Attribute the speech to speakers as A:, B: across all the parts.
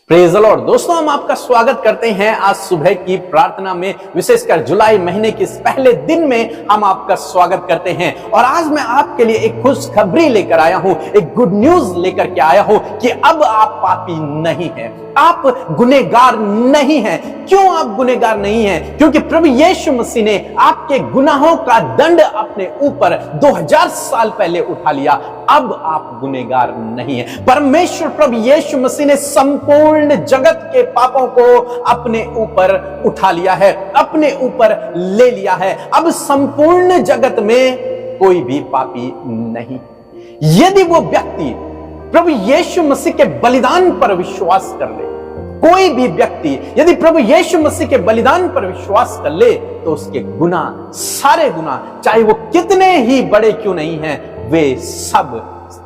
A: Praise the Lord. दोस्तों, हम आपका स्वागत करते हैं आज सुबह की प्रार्थना में, विशेषकर जुलाई महीने के इस पहले दिन में हम आपका स्वागत करते हैं। और आज मैं आपके लिए एक खुशखबरी लेकर आया हूं, एक गुड न्यूज लेकर के आया हूं कि अब आप पापी नहीं हैं, आप गुनहगार नहीं हैं। क्यों आप गुनहगार नहीं हैं? क्योंकि प्रभु यीशु मसीह ने आपके गुनाहों का दंड अपने ऊपर 2000 साल पहले उठा लिया। अब आप गुनहगार नहीं हैं। परमेश्वर प्रभु यीशु मसीह ने संपूर्ण जगत के पापों को अपने ऊपर उठा लिया है, अपने ऊपर ले लिया है। अब संपूर्ण जगत में कोई भी पापी नहीं। यदि वो व्यक्ति प्रभु यीशु मसीह के बलिदान पर विश्वास कर ले, कोई भी व्यक्ति यदि प्रभु यीशु मसीह के बलिदान पर विश्वास कर ले, तो उसके गुनाह, सारे गुनाह, चाहे वो कितने ही बड़े क्यों नहीं हैं, वे सब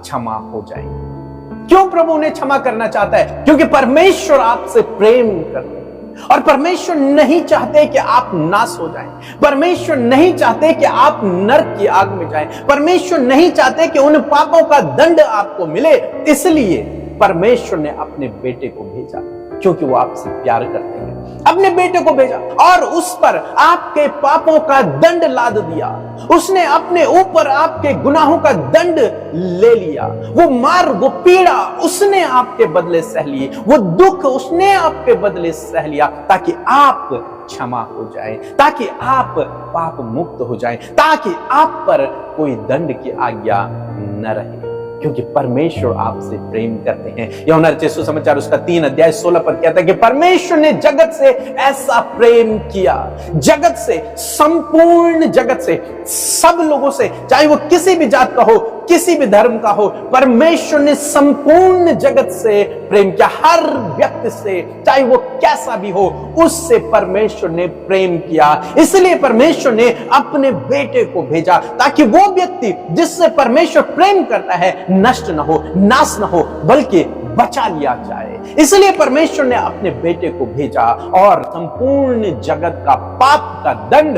A: क्षमा हो जाएंगे। क्यों प्रभु उन्हें क्षमा करना चाहता है? क्योंकि परमेश्वर आपसे प्रेम करते हैं और परमेश्वर नहीं चाहते कि आप नाश हो जाएं। परमेश्वर नहीं चाहते कि आप नरक की आग में जाएं। परमेश्वर नहीं चाहते कि उन पापों का दंड आपको मिले। इसलिए परमेश्वर ने अपने बेटे को भेजा, क्योंकि वो आपसे प्यार करते हैं। अपने बेटे को भेजा और उस पर आपके पापों का दंड लाद दिया। उसने अपने ऊपर आपके गुनाहों का दंड ले लिया। वो मार, वो पीड़ा उसने आपके बदले सह ली, वो दुख उसने आपके बदले सह लिया, ताकि आप क्षमा हो जाए, ताकि आप पाप मुक्त हो जाए, ताकि आप पर कोई दंड की आज्ञा न रहे। क्योंकि परमेश्वर आपसे प्रेम करते हैं। यूहन्ना रचित सुसमाचार उसका 3 अध्याय 16 पद कहता है कि परमेश्वर ने जगत से ऐसा प्रेम किया, जगत से, संपूर्ण जगत से, सब लोगों से, चाहे वो किसी भी जात का हो, किसी भी धर्म का हो, परमेश्वर ने संपूर्ण जगत से प्रेम किया। हर व्यक्ति से, चाहे वो कैसा भी हो, उससे परमेश्वर ने प्रेम किया। इसलिए परमेश्वर ने अपने बेटे को भेजा, ताकि वो व्यक्ति जिससे परमेश्वर प्रेम करता है नष्ट न हो, नाश न हो, बल्कि बचा लिया जाए। इसलिए परमेश्वर ने अपने बेटे को भेजा और संपूर्ण जगत का पाप का दंड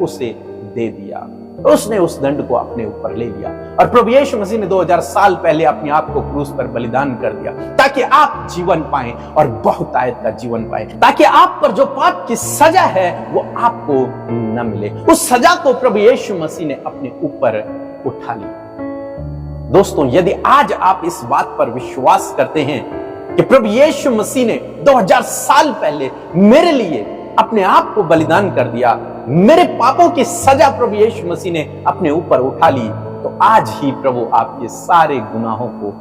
A: उसे दे दिया। उसने उस दंड को अपने ऊपर ले लिया और प्रभु यीशु मसीह ने 2000 साल पहले अपने आप को क्रूस पर बलिदान कर दिया, ताकि आप जीवन पाएं और बहुतायत का जीवन पाएं, ताकि आप पर जो पाप की सजा है वो आपको न मिले। उस सजा को प्रभु यीशु मसीह ने अपने ऊपर उठा लिया। दोस्तों, यदि आज आप इस बात पर विश्वास करते हैं कि प्रभु यीशु मसीह ने 2000 साल पहले मेरे लिए अपने आप को बलिदान कर दिया, मेरे पापों की सजा प्रभु यीशु मसीह ने अपने ऊपर उठा ली, तो आज ही प्रभु आपके सारे गुनाहों को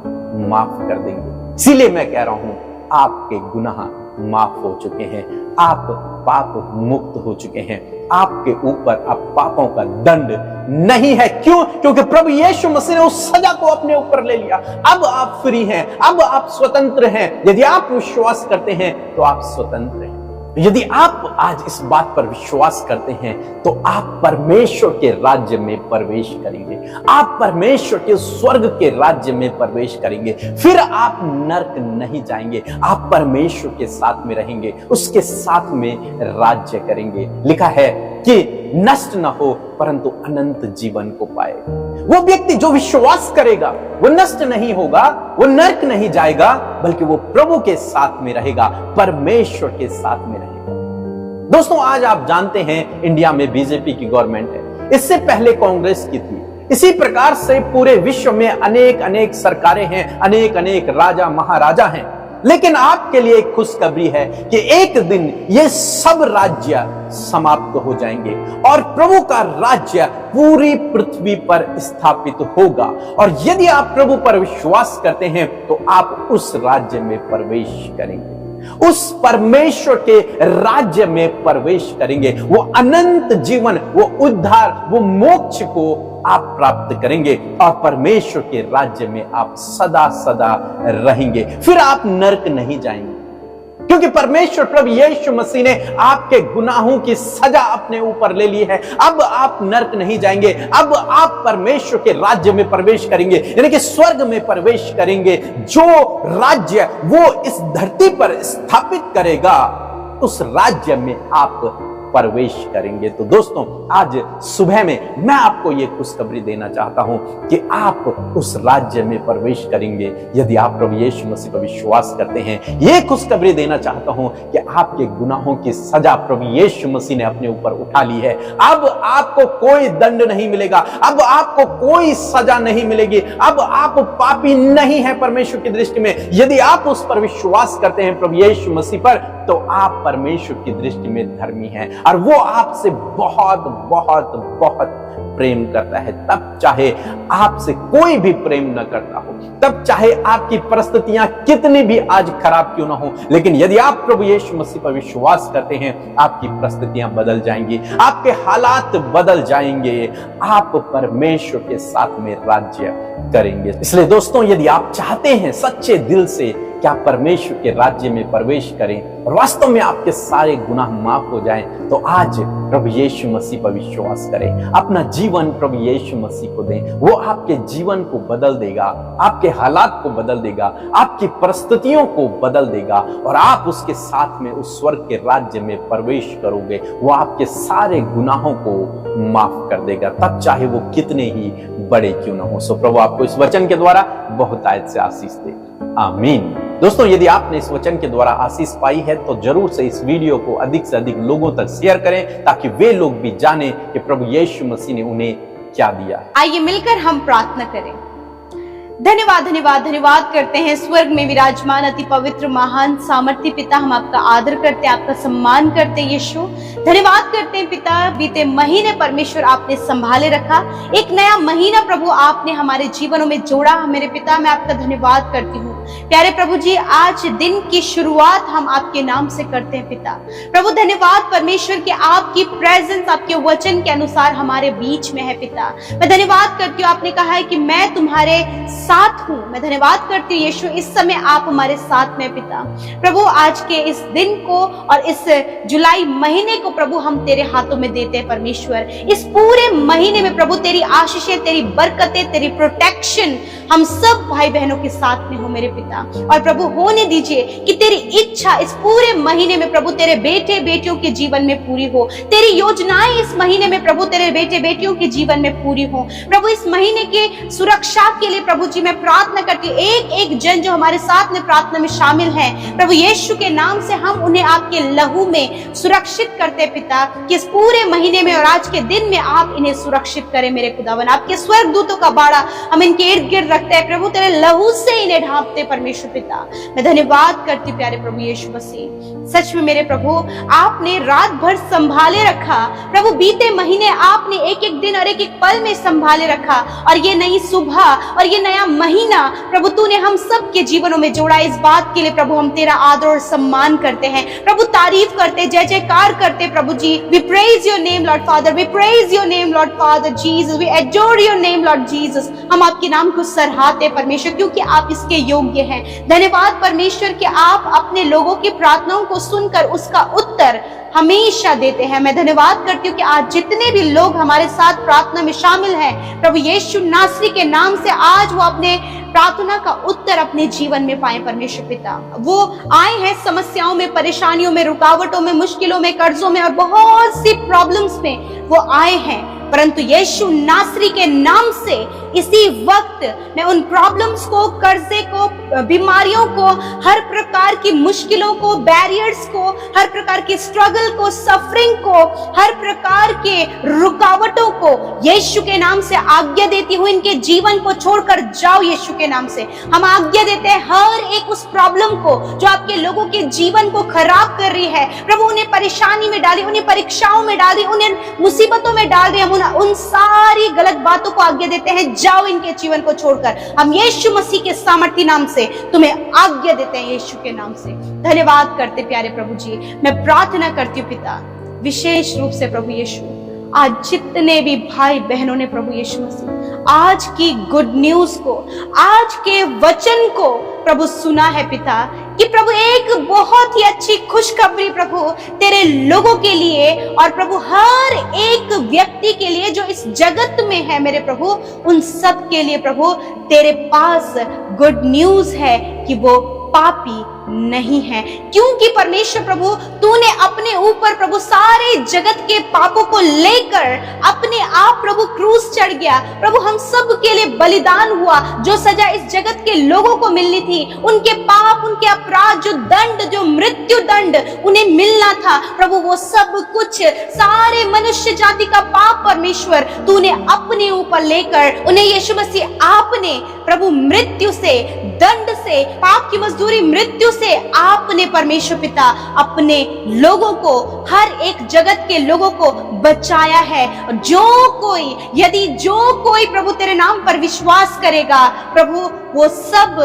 A: माफ कर देंगे। इसीलिए मैं कह रहा हूं, आपके गुनाह माफ हो चुके हैं, आप पाप मुक्त हो चुके हैं, आपके ऊपर अब पापों का दंड नहीं है। क्यों? क्योंकि प्रभु यीशु मसीह ने उस सजा को अपने ऊपर ले लिया। अब आप फ्री हैं, अब आप स्वतंत्र हैं। यदि आप विश्वास करते हैं तो आप स्वतंत्र हैं। यदि आप आज इस बात पर विश्वास करते हैं तो आप परमेश्वर के राज्य में प्रवेश करेंगे, आप परमेश्वर के स्वर्ग के राज्य में प्रवेश करेंगे। फिर आप नरक नहीं जाएंगे, आप परमेश्वर के साथ में रहेंगे, उसके साथ में राज्य करेंगे। लिखा है कि नष्ट न हो परंतु अनंत जीवन को पाए। वो व्यक्ति जो विश्वास करेगा वो नष्ट नहीं होगा, वो नरक नहीं जाएगा, बल्कि वो प्रभु के साथ में रहेगा, परमेश्वर के साथ में रहेगा। दोस्तों, आज आप जानते हैं इंडिया में बीजेपी की गवर्नमेंट है, इससे पहले कांग्रेस की थी। इसी प्रकार से पूरे विश्व में अनेक अनेक सरकारें हैं, अनेक अनेक राजा महाराजा हैं। लेकिन आपके लिए एक खुशखबरी है कि एक दिन ये सब राज्य समाप्त हो जाएंगे और प्रभु का राज्य पूरी पृथ्वी पर स्थापित होगा। और यदि आप प्रभु पर विश्वास करते हैं तो आप उस राज्य में प्रवेश करेंगे, उस परमेश्वर के राज्य में प्रवेश करेंगे। वो अनंत जीवन, वो उद्धार, वो मोक्ष को आप प्राप्त करेंगे और परमेश्वर के राज्य में आप सदा सदा रहेंगे। फिर आप नरक नहीं जाएंगे, क्योंकि परमेश्वर प्रभु यीशु मसीह ने आपके गुनाहों की सजा अपने ऊपर ले ली है। अब आप नरक नहीं जाएंगे, अब आप परमेश्वर के राज्य में प्रवेश करेंगे, यानी कि स्वर्ग में प्रवेश करेंगे। जो राज्य वो इस धरती पर स्थापित करेगा, उस राज्य में आप प्रवेश करेंगे। तो दोस्तों, आज सुबह में मैं आपको ये खुशखबरी देना चाहता हूं कि आप उस राज्य में प्रवेश करेंगे यदि आप प्रभु यीशु मसीह पर विश्वास करते हैं। ये खुशखबरी देना चाहता हूं कि आपके गुनाहों की सजा प्रभु यीशु मसीह ने अपने ऊपर उठा ली है। अब आपको कोई दंड नहीं मिलेगा, अब आपको कोई सजा नहीं मिलेगी, अब आप पापी नहीं है परमेश्वर की दृष्टि में। यदि आप उस पर विश्वास करते हैं प्रभु यीशु मसीह पर, तो आप परमेश्वर की दृष्टि में धर्मी हैं और वो आपसे बहुत बहुत बहुत प्रेम करता है। तब चाहे आपसे कोई भी प्रेम न करता हो, तब चाहे आपकी परिस्थितियां कितनी भी आज खराब क्यों ना हो, लेकिन यदि आप प्रभु यीशु मसीह पर विश्वास करते हैं, आपकी परिस्थितियां बदल जाएंगी, आपके हालात बदल जाएंगे, आप परमेश्वर के साथ में राज्य करेंगे। इसलिए दोस्तों, यदि आप चाहते हैं सच्चे दिल से कि आप परमेश्वर के राज्य में प्रवेश करें और वास्तव में आपके सारे गुनाह माफ हो जाएं, तो आज प्रभु यीशु मसीह पर विश्वास करें, अपना जीवन प्रभु यीशु मसीह को दें। वो आपके जीवन को बदल देगा, आपके हालात को बदल देगा, आपकी परिस्थितियों को बदल देगा और आप उसके साथ में उस स्वर्ग के राज्य में प्रवेश करोगे। वो आपके सारे गुनाहों को माफ कर देगा, तब चाहे वो कितने ही बड़े क्यों ना हो। सो प्रभु आपको इस वचन के द्वारा बहुतायत से आशीष दे। आमीन। दोस्तों, यदि आपने इस वचन के द्वारा आशीष पाई है तो जरूर से इस वीडियो को अधिक से अधिक लोगों तक शेयर करें, ताकि वे लोग भी जाने कि प्रभु यीशु मसीह ने उन्हें क्या दिया है।
B: आइए मिलकर हम प्रार्थना करें। धन्यवाद धन्यवाद धन्यवाद करते हैं स्वर्ग में विराजमान अति पवित्र महान सामर्थ्य पिता, हम आपका आदर करते हैं, आपका सम्मान करते हैं यीशु। धन्यवाद करते हैं पिता, बीते महीने परमेश्वर आपने संभाले रखा, एक नया महीना प्रभु आपने हमारे जीवनों में जोड़ा। मेरे पिता, मैं आपका धन्यवाद करती हूँ। प्यारे प्रभु जी, आज दिन की शुरुआत हम आपके नाम से करते हैं पिता। प्रभु धन्यवाद परमेश्वर कि आपकी प्रेजेंस आपके वचन के अनुसार हमारे बीच में है पिता। मैं धन्यवाद करती हूँ, आपने कहा है कि मैं तुम्हारे साथ हूँ। मैं धन्यवाद करती हूँ यीशु, इस समय आप हमारे साथ में पिता। प्रभु, आज के इस दिन को और इस जुलाई महीने को प्रभु हम तेरे हाथों में देते हैं परमेश्वर। इस पूरे महीने में प्रभु तेरी आशीषें, तेरी बरकतें, तेरी प्रोटेक्शन हम सब भाई बहनों के साथ में हो मेरे पिता। और प्रभु होने दीजिए कि तेरी इच्छा इस पूरे महीने में प्रभु तेरे बेटे बेटियों के जीवन में पूरी हो। तेरी योजनाएं इस महीने में प्रभु तेरे बेटे बेटियों के जीवन में पूरी हो। प्रभु, इस महीने के सुरक्षा के लिए प्रभु जी मैं प्रार्थना करती हूँ, एक एक जन जो हमारे साथ में प्रार्थना में शामिल है, प्रभु यीशु के नाम से हम उन्हें आपके लहू में सुरक्षित करते पिता, कि इस पूरे महीने में और आज के दिन में आप इन्हें सुरक्षित करें मेरे खुदावन। आपके स्वर्गदूतों का बाड़ा हम इनके इर्द गिर्द रखते हैं प्रभु, तेरे लहू से इन्हें ढांपते परमेश्वर पिता। मैं धन्यवाद करती प्यारे प्रभु यीशु मसीह। सच में मेरे प्रभु, आपने रात भर संभाले रखा प्रभु, बीते महीने आपने एक एक दिन और एक एक पल में संभाले रखा, और ये नई सुबह और ये नया महीना प्रभु तूने हम सब के जीवनों में जोड़ा। इस बात के लिए प्रभु हम तेरा आदर और सम्मान करते हैं प्रभु, तारीफ करते, जय जयकार करते प्रभु जी। We praise your name Lord Father, we praise your name Lord Father Jesus, we adore your name Lord Jesus. हम आपके नाम को सराहते परमेश्वर, क्योंकि आप इसके योग्य हैं। धन्यवाद परमेश्वर कि आप अपने लोगों की प्रार्थनाओं को सुनकर उसका उत्तर हमेशा देते हैं। मैं धन्यवाद करती हूँ कि आज जितने भी लोग हमारे साथ प्रार्थना में शामिल हैं प्रभु यीशु नासरी के नाम से, आज वो अपने प्रार्थना का उत्तर अपने जीवन में पाए परमेश्वर पिता। वो आए हैं समस्याओं में, परेशानियों में, रुकावटों में, मुश्किलों में, कर्जों में और बहुत सी प्रॉब्लम्स में वो आए हैं, परंतु यीशु नासरी के नाम से इसी वक्त मैं उन प्रॉब्लम्स को, कर्जे को, बीमारियों को, हर प्रकार की मुश्किलों को, बैरियर्स को, हर प्रकार की स्ट्रगल को, सफरिंग को, हर प्रकार के रुकावटों को यीशु के नाम से आज्ञा देती हूँ। इनके जीवन को छोड़कर जाओ यीशु के नाम से। हम आज्ञा देते हैं हर एक उस प्रॉब्लम को जो आपके लोगों के जीवन को खराब कर रही है प्रभु, उन्हें परेशानी में डाली, उन्हें परीक्षाओं में डाली, उन्हें मुसीबतों में डाल रही, हम उन सारी गलत बातों को आज्ञा देते हैं, जाओ इनके जीवन को छोड़कर। हम यीशु मसीह के सामर्थ्य नाम से तुम्हें आज्ञा देते हैं, यीशु के नाम से। धन्यवाद करते प्यारे प्रभु जी। मैं प्रार्थना करती हूँ पिता, विशेष रूप से प्रभु यीशु, आज जितने भी भाई बहनों ने प्रभु यीशु मसीह आज की गुड न्यूज को, आज के वचन को प्रभु सुना है पिता, कि प्रभु एक बहुत ही अच्छी खुशखबरी प्रभु तेरे लोगों के लिए और प्रभु हर एक व्यक्ति के लिए जो इस जगत में है मेरे प्रभु, उन सब के लिए प्रभु तेरे पास गुड न्यूज है कि वो पापी नहीं है, क्योंकि परमेश्वर प्रभु तूने अपने ऊपर प्रभु सारे जगत के पापों को लेकर अपने आप प्रभु क्रूस चढ़ गया। प्रभु हम सब के लिए बलिदान हुआ। जो सजा इस जगत के लोगों को मिलनी थी, उनके पाप, उनके अपराध, जो दंड, जो मृत्यु दंड उन्हें मिलना था प्रभु, वो सब कुछ सारे मनुष्य जाति का पाप परमेश्वर तूने अपने ऊपर लेकर उन्हें यीशु मसीह आपने प्रभु मृत्यु से, दंड से, पाप की मजदूरी मृत्यु से आपने परमेश्वर पिता अपने लोगों को, हर एक जगत के लोगों को बचाया है। यदि जो कोई प्रभु तेरे नाम पर विश्वास करेगा प्रभु, वो सब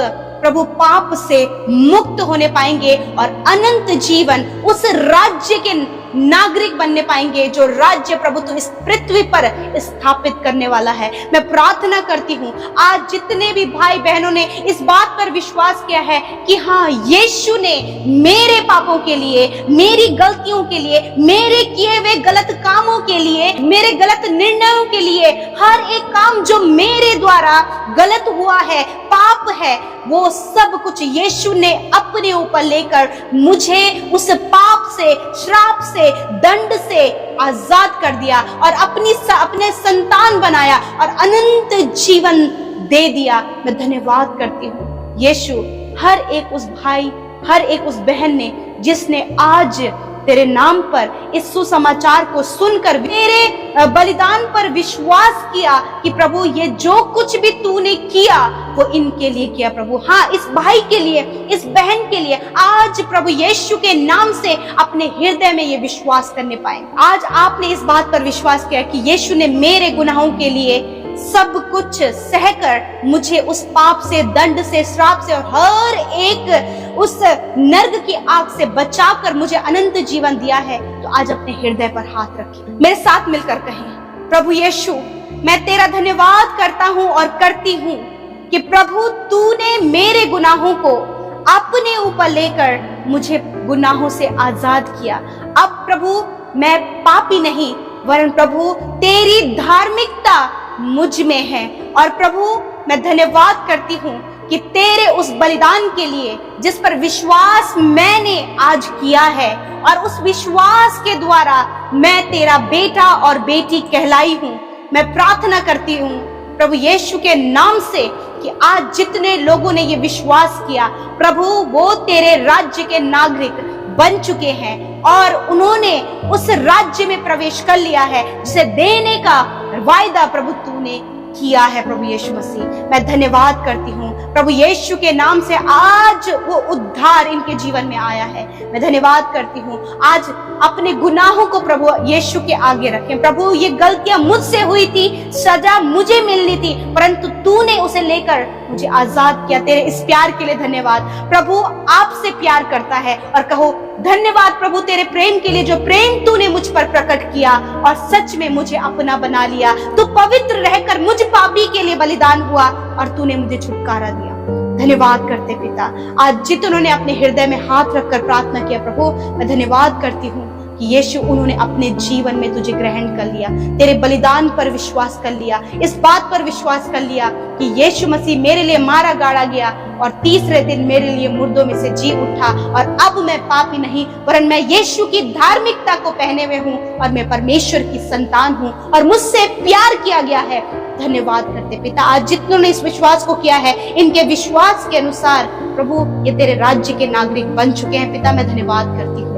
B: प्रभु पाप से मुक्त होने पाएंगे और अनंत जीवन उस राज्य के नागरिक बनने पाएंगे जो राज्य प्रभु तू इस पृथ्वी पर स्थापित करने वाला है। मैं प्रार्थना करती हूँ आज जितने भी भाई बहनों ने इस बात पर विश्वास किया है कि हाँ, यीशु ने मेरे पापों के लिए, मेरी गलतियों के लिए, मेरे किए हुए गलत कामों के लिए, मेरे गलत निर्णयों के लिए, हर एक काम जो मेरे द्वारा गलत हुआ है, पाप है, वो सब कुछ यीशु ने अपने ऊपर लेकर मुझे उस पाप से, श्राप से, दंड से आजाद कर दिया और अपने संतान बनाया और अनंत जीवन दे दिया। मैं धन्यवाद करती हूँ यीशु, हर एक उस भाई, हर एक उस बहन ने जिसने आज तेरे नाम पर इस सुसमाचार को सुनकर मेरे बलिदान पर विश्वास किया कि प्रभु ये जो कुछ भी तूने किया वो इनके लिए किया प्रभु। हाँ, इस भाई के लिए, इस बहन के लिए आज प्रभु यीशु के नाम से अपने हृदय में ये विश्वास करने पाए। आज आपने इस बात पर विश्वास किया कि यीशु ने मेरे गुनाहों के लिए सब कुछ सहकर मुझे उस पाप से, दंड से, श्राप से और हर एक उस नर्क की आग से बचाकर मुझे अनंत जीवन दिया है। तो आज अपने हृदय पर हाथ रखिए, मेरे साथ मिलकर कहें, प्रभु यीशु मैं तेरा धन्यवाद करता हूँ और करती हूँ कि प्रभु तूने मेरे गुनाहों को अपने ऊपर लेकर मुझे गुनाहों से आजाद किया। अब प्रभु मैं पापी नहीं, वरन प्रभु तेरी धार्मिकता मुझ में है। और प्रभु मैं धन्यवाद करती हूँ कि तेरे उस बलिदान के लिए जिस पर विश्वास मैंने आज किया है और उस विश्वास के द्वारा मैं तेरा बेटा और बेटी कहलाई हूँ। मैं प्रार्थना करती हूँ प्रभु यीशु के नाम से कि आज जितने लोगों ने ये विश्वास किया प्रभु, वो तेरे राज्य के नागरिक बन चुके हैं और उन्होंने उस राज्य में प्रवेश कर लिया है जिसे देने का वायदा प्रभु तूने किया है। प्रभु यीशु मसीह मैं धन्यवाद करती हूँ प्रभु यीशु के नाम से आज वो उद्धार इनके जीवन में आया है। मैं धन्यवाद करती हूँ आज अपने गुनाहों को प्रभु यीशु के आगे रखें। प्रभु ये गलतियां मुझसे हुई थी, सजा मुझे मिलनी थी, परंतु तूने उसे लेकर मुझे आजाद किया। तेरे इस प्यार के लिए धन्यवाद। प्रभु आपसे प्यार करता है और कहो धन्यवाद प्रभु तेरे प्रेम के लिए, जो प्रेम तूने मुझ पर प्रकट किया और सच में मुझे अपना बना लिया। तू पवित्र रहकर मुझ पापी के लिए बलिदान हुआ और तूने मुझे छुटकारा दिया। धन्यवाद करते पिता। आज जितनों ने अपने हृदय में हाथ रखकर प्रार्थना किया प्रभु, मैं धन्यवाद करती हूँ कि यीशु उन्होंने अपने जीवन में तुझे ग्रहण कर लिया, तेरे बलिदान पर विश्वास कर लिया, इस बात पर विश्वास कर लिया कि यीशु मसीह मेरे लिए मारा गाड़ा गया और तीसरे दिन मेरे लिए मुर्दों में से जी उठा और अब मैं पापी नहीं वरन मैं यीशु की धार्मिकता को पहने हुए हूँ और मैं परमेश्वर की संतान हूँ और मुझसे प्यार किया गया है। धन्यवाद करते पिता। आज जितनों ने इस विश्वास को किया है, इनके विश्वास के अनुसार प्रभु ये तेरे राज्य के नागरिक बन चुके हैं। पिता मैं धन्यवाद करती हूँ।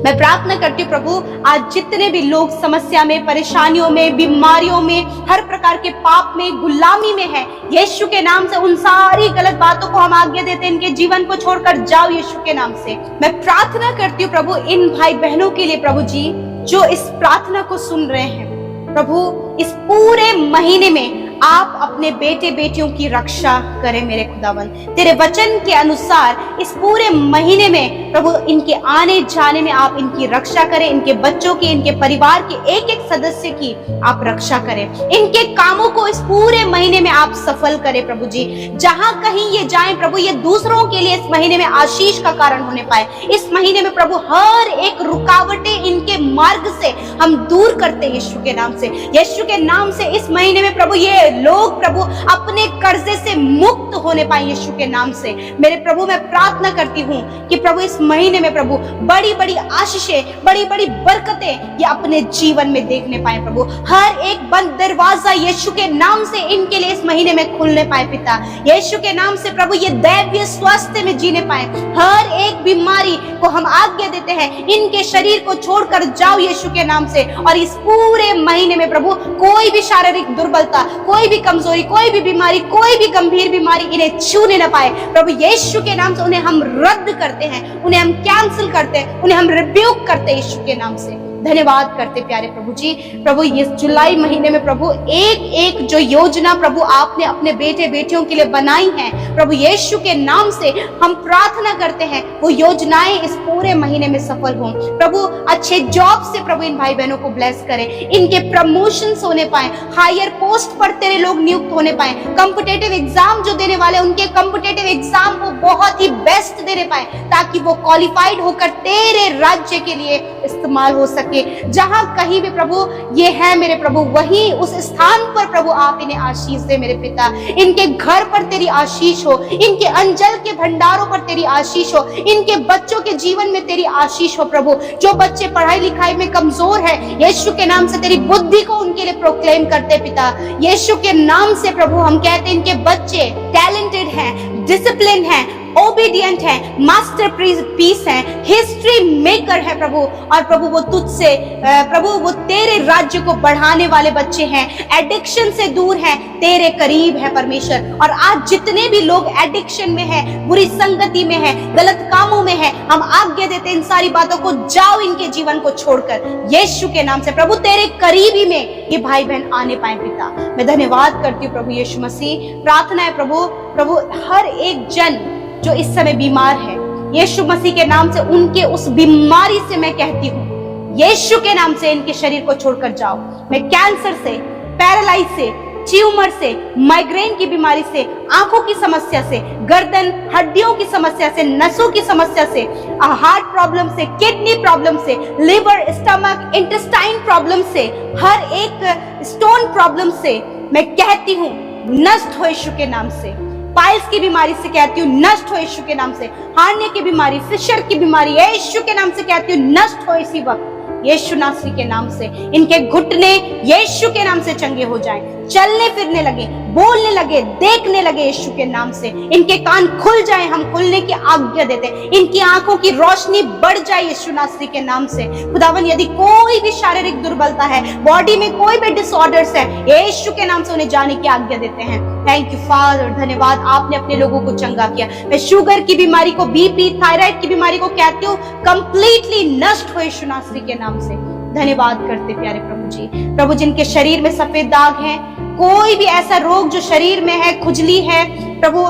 B: मैं प्रार्थना करती हूँ प्रभु आज जितने भी लोग समस्या में, परेशानियों में, बीमारियों में, हर प्रकार के पाप में, गुलामी में है, यीशु के नाम से उन सारी गलत बातों को हम आज्ञा देते हैं, इनके जीवन को छोड़कर जाओ यीशु के नाम से। मैं प्रार्थना करती हूँ प्रभु इन भाई बहनों के लिए प्रभु जी जो इस प्रार्थना को सुन रहे हैं प्रभु, इस पूरे महीने में आप अपने बेटे बेटियों की रक्षा करें मेरे खुदावन। तेरे वचन के अनुसार इस पूरे महीने में प्रभु इनके आने जाने में आप इनकी रक्षा करें, इनके बच्चों की, इनके परिवार के एक एक सदस्य की आप रक्षा करें, इनके कामों को इस पूरे महीने में आप सफल करें प्रभु जी। जहां कहीं ये जाएं प्रभु, ये दूसरों के लिए इस महीने में आशीष का कारण होने पाए। इस महीने में प्रभु हर एक रुकावटें इनके मार्ग से हम दूर करते हैं यीशु के नाम से। यीशु के नाम से इस महीने में प्रभु ये लोग प्रभु अपने कर्जे से मुक्त होने पाए यीशु के नाम से। मेरे प्रभु मैं प्रार्थना करती हूँ कि प्रभु इस महीने में प्रभु बड़ी बड़ी आशीषें, बड़ी बड़ी बरकतें ये अपने जीवन में देखने पाए प्रभु। हर एक बंद दरवाजा यीशु के नाम से इनके लिए इस महीने में खुलने पाए पिता। यीशु के नाम से प्रभु ये दैवीय स्वास्थ्य में जीने पाए। हर एक बीमारी को हम आज्ञा देते हैं, इनके शरीर को छोड़कर जाओ यीशु के नाम से। और इस पूरे महीने में प्रभु कोई भी शारीरिक दुर्बलता, कोई भी कमजोरी, कोई भी बीमारी, कोई भी गंभीर बीमारी इन्हें छूने न पाए प्रभु। यीशु के नाम से उन्हें हम रद्द करते हैं, उन्हें हम कैंसिल करते हैं, उन्हें हम रिब्यूक करते हैं यीशु के नाम से। धन्यवाद करते प्यारे प्रभु जी। प्रभु इस जुलाई महीने में प्रभु एक एक जो योजना प्रभु आपने अपने बेटे बेटियों के लिए बनाई है प्रभु यीशु के नाम से हम प्रार्थना करते हैं वो योजनाएं इस पूरे महीने में सफल हों प्रभु। अच्छे जॉब से प्रभु इन भाई बहनों को ब्लेस करें, इनके प्रमोशंस होने पाए, हायर पोस्ट पर तेरे लोग नियुक्त होने पाए, कॉम्पिटिटिव एग्जाम जो देने वाले उनके कॉम्पिटिटिव एग्जाम को बहुत ही बेस्ट देने पाए ताकि वो क्वालिफाइड होकर तेरे राज्य के लिए इस्तेमाल हो सके। जहां कहीं भी प्रभु ये है मेरे प्रभु वहीं उस स्थान पर प्रभु आप इन्हें आशीष दे मेरे पिता। इनके घर पर तेरी आशीष हो, इनके अंजल के भंडारों पर तेरी आशीष हो, इनके बच्चों के जीवन में तेरी आशीष हो प्रभु। जो बच्चे पढ़ाई लिखाई में कमजोर है यीशु के नाम से तेरी बुद्धि को उनके लिए प्रोक्लेम करते पिता। यीशु के नाम से प्रभु हम कहते हैं इनके बच्चे टैलेंटेड हैं, डिसिप्लिन हैं, ओबीडियंट है, मास्टर पीस है, हिस्ट्री मेकर है प्रभु। और प्रभु वो तुझसे प्रभु वो तेरे राज्य को बढ़ाने वाले बच्चे हैं, एडिक्शन से दूर हैं, तेरे करीब है परमेश्वर। और आज जितने भी लोग एडिक्शन में है, बुरी संगति में है, गलत कामों में है, हम आज्ञा देते इन सारी बातों को जाओ इनके जीवन को छोड़कर यीशु के नाम से प्रभु तेरे करीबी में ये भाई बहन आने पाए पिता। मैं धन्यवाद करती हूँ प्रभु यीशु मसीह। प्रार्थना है प्रभु हर एक जन जो इस समय बीमार है यीशु मसीह के नाम से उनके उस बीमारी से मैं कहती हूँ यीशु के नाम से इनके शरीर को छोड़कर जाओ। मैं कैंसर से, पैरालाइज से, ट्यूमर से, माइग्रेन की बीमारी से, आंखों की समस्या से, गर्दन हड्डियों की समस्या से, नसों की समस्या से, हार्ट प्रॉब्लम से, किडनी प्रॉब्लम से, लिवर, स्टमक, इंटेस्टाइन प्रॉब्लम से, हर एक स्टोन प्रॉब्लम से मैं कहती हूँ नष्ट हो यीशु के नाम से। पाइल्स की बीमारी से कहती हूँ नष्ट हो यीशु के नाम से। हार्निया की बीमारी, फिशर की बीमारी यीशु के नाम से कहती हूँ नष्ट हो इसी वक्त यीशु नासरी के नाम से। इनके घुटने यीशु के नाम से चंगे हो जाएं, चलने फिरने लगे, बोलने लगे, देखने लगे यीशु के नाम से। इनके कान खुल जाएं, हम खुलने की आज्ञा देते हैं। इनकी आंखों की रोशनी बढ़ जाए यीशु नासरी के नाम से। खुदावन यदि कोई भी शारीरिक दुर्बलता है, बॉडी में कोई भी डिसऑर्डर्स है, यीशु के नाम से उन्हें जाने की आज्ञा देते हैं। थैंक यू फादर, धन्यवाद आपने अपने लोगों को चंगा किया। मैं शुगर की बीमारी को, बीपी, थायराइड की बीमारी को कहती हूँ कंप्लीटली नष्ट हो यीशु नासरी के नाम से। धन्यवाद करते प्यारे प्रभु जी। प्रभु जिनके शरीर में सफेद दाग हैं, कोई भी ऐसा रोग जो शरीर में है, खुजली है प्रभु,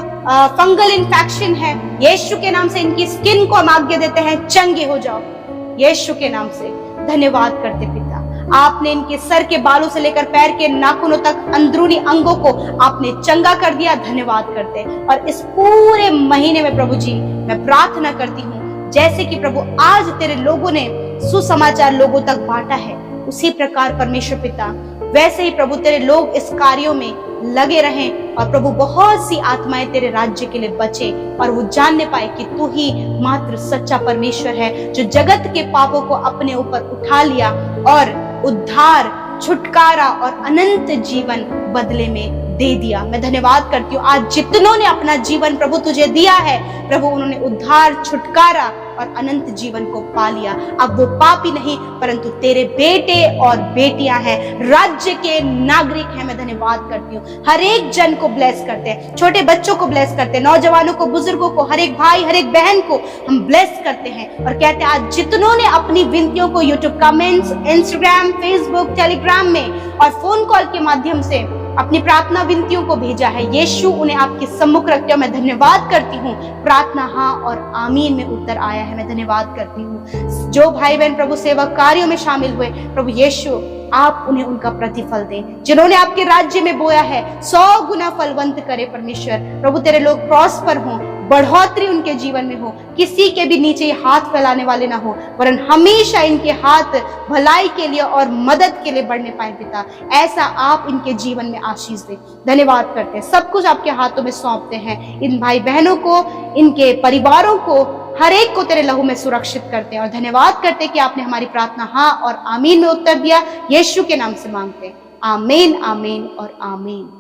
B: फंगल इन्फेक्शन है, यीशु के नाम से इनकी स्किन को हम आज्ञा देते हैं चंगे हो जाओ यीशु के नाम से। धन्यवाद करते पिता, आपने इनके सर के बालों से लेकर पैर के नाखूनों तक अंदरूनी अंगों को आपने चंगा कर दिया। धन्यवाद करते। और इस पूरे महीने में प्रभु जी मैं प्रार्थना करती हूँ जैसे कि प्रभु आज तेरे लोगों ने सुसमाचार लोगों तक बांटा है, उसी प्रकार परमेश्वर पिता वैसे ही प्रभु तेरे लोग इस कार्यों में लगे रहें और प्रभु बहुत सी आत्माएं तेरे राज्य के लिए बचे और वो जानने पाए कि तू ही मात्र सच्चा परमेश्वर है जो जगत के पापों को अपने ऊपर उठा लिया और उद्धार, छुटकारा और अनंत जीवन बदले में दे दिया। मैं धन्यवाद करती हूँ आज जितनों ने अपना जीवन प्रभु तुझे दिया है प्रभु, उन्होंने उद्धार, छुटकारा और अनंत जीवन को पा लिया। अब वो पापी नहीं परंतु तेरे बेटे और बेटियां हैं, राज्य के नागरिक हैं। मैं धन्यवाद करती हूँ। हर एक जन को ब्लेस करते हैं, छोटे बच्चों को ब्लेस करते हैं, नौजवानों को, बुजुर्गों को, हर एक भाई, हर एक बहन को हम ब्लेस करते हैं और कहते हैं आज जितनों ने अपनी विनतियों को YouTube comments, Instagram, Facebook, Telegram में और फोन कॉल के माध्यम से अपनी प्रार्थना विनतियों को भेजा है, यीशु उन्हें आपके सम्मुख रखते हुए मैं धन्यवाद करती हूँ। प्रार्थना हाँ और आमीन में उत्तर आया है। मैं धन्यवाद करती हूँ। जो भाई बहन प्रभु सेवा कार्यों में शामिल हुए प्रभु यीशु आप उन्हें उनका प्रतिफल दें। जिन्होंने आपके राज्य में बोया है 100 गुना फलवंत करे परमेश्वर। प्रभु तेरे लोग प्रॉस्पर हों, बढ़ोतरी उनके जीवन में हो, किसी के भी नीचे हाथ फैलाने वाले ना हो, वरन हमेशा इनके हाथ भलाई के लिए और मदद के लिए बढ़ने पाए पिता। ऐसा आप इनके जीवन में आशीष दे। धन्यवाद करते हैं, सब कुछ आपके हाथों में सौंपते हैं। इन भाई बहनों को, इनके परिवारों को, हर एक को तेरे लहू में सुरक्षित करते हैं और धन्यवाद करते हैं कि आपने हमारी प्रार्थना हाँ और आमीन में उत्तर दिया। यीशु के नाम से मांगते हैं, आमीन, आमीन और आमीन।